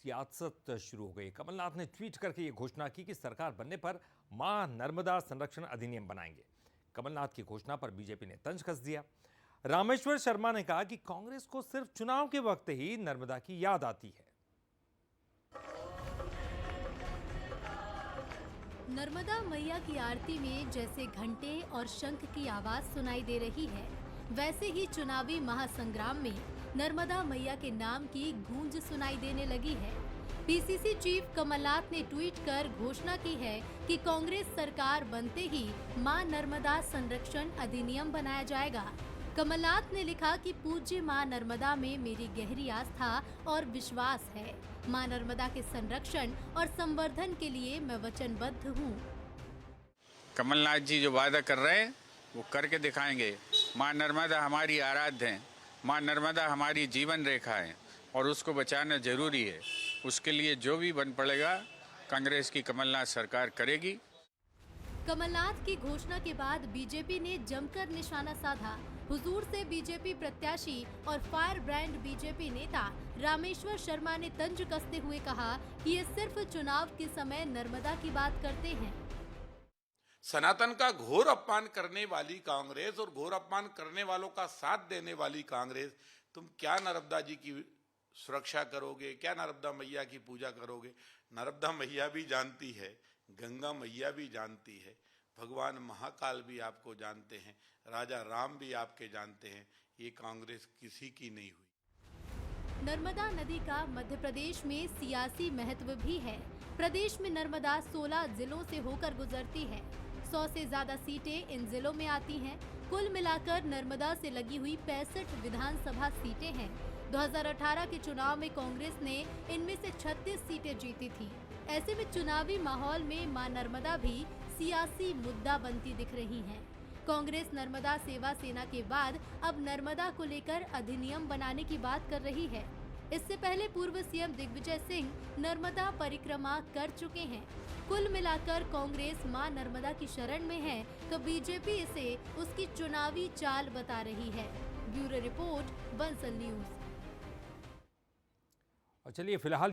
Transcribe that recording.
सियासत शुरू हो गई। कमलनाथ ने ट्वीट करके ये घोषणा की कि सरकार बनने पर मां नर्मदा संरक्षण अधिनियम बनाएंगे। कमलनाथ की घोषणा पर बीजेपी ने तंज कस दिया। रामेश्वर शर्मा ने कहा कि कांग्रेस को सिर्फ चुनाव के वक्त ही नर्मदा की याद आती है। नर्मदा मैया की आरती में जैसे घंटे और शंख की आवाज सुनाई दे रही है, वैसे ही चुनावी महासंग्राम में नर्मदा मैया के नाम की गूंज सुनाई देने लगी है। पीसीसी चीफ कमलनाथ ने ट्वीट कर घोषणा की है कि कांग्रेस सरकार बनते ही मां नर्मदा संरक्षण अधिनियम बनाया जाएगा। कमलनाथ ने लिखा कि पूज्य मां नर्मदा में मेरी गहरी आस्था और विश्वास है। मां नर्मदा के संरक्षण और संवर्धन के लिए मैं वचनबद्ध हूँ। कमलनाथ जी जो वादा कर रहे हैं वो करके दिखाएंगे। मां नर्मदा हमारी आराध्य है, मां नर्मदा हमारी जीवन रेखा है और उसको बचाना जरूरी है। उसके लिए जो भी बन पड़ेगा कांग्रेस की कमलनाथ सरकार करेगी। कमलनाथ की घोषणा के बाद बीजेपी ने जमकर निशाना साधा। हुजूर से बीजेपी प्रत्याशी और फायर ब्रांड बीजेपी नेता रामेश्वर शर्मा ने तंज कसते हुए कहा कि ये सिर्फ चुनाव के समय नर्मदा की बात करते हैं। सनातन का घोर अपमान करने वाली कांग्रेस और घोर अपमान करने वालों का साथ देने वाली कांग्रेस, तुम क्या नर्मदा जी की सुरक्षा करोगे, क्या नर्मदा मैया की पूजा करोगे? नर्मदा मैया भी जानती है, गंगा मैया भी जानती है, भगवान महाकाल भी आपको जानते हैं, राजा राम भी आपके जानते हैं। ये कांग्रेस किसी की नहीं हुई। नर्मदा नदी का मध्य प्रदेश में सियासी महत्व भी है। प्रदेश में नर्मदा 16 जिलों से होकर गुजरती है। 100 से ज्यादा सीटें इन जिलों में आती हैं। कुल मिलाकर नर्मदा से लगी हुई 65 विधानसभा सीटें हैं। 2018 के चुनाव में कांग्रेस ने इनमें से 36 सीटें जीती थी। ऐसे में चुनावी माहौल में मां नर्मदा भी सियासी मुद्दा बनती दिख रही हैं। कांग्रेस नर्मदा सेवा सेना के बाद अब नर्मदा को लेकर अधिनियम बनाने की बात कर रही है। इससे पहले पूर्व सीएम दिग्विजय सिंह नर्मदा परिक्रमा कर चुके हैं। कुल मिलाकर कांग्रेस मां नर्मदा की शरण में है तो बीजेपी इसे उसकी चुनावी चाल बता रही है। Bureau report, Bansal news. और चलिए फिलहाल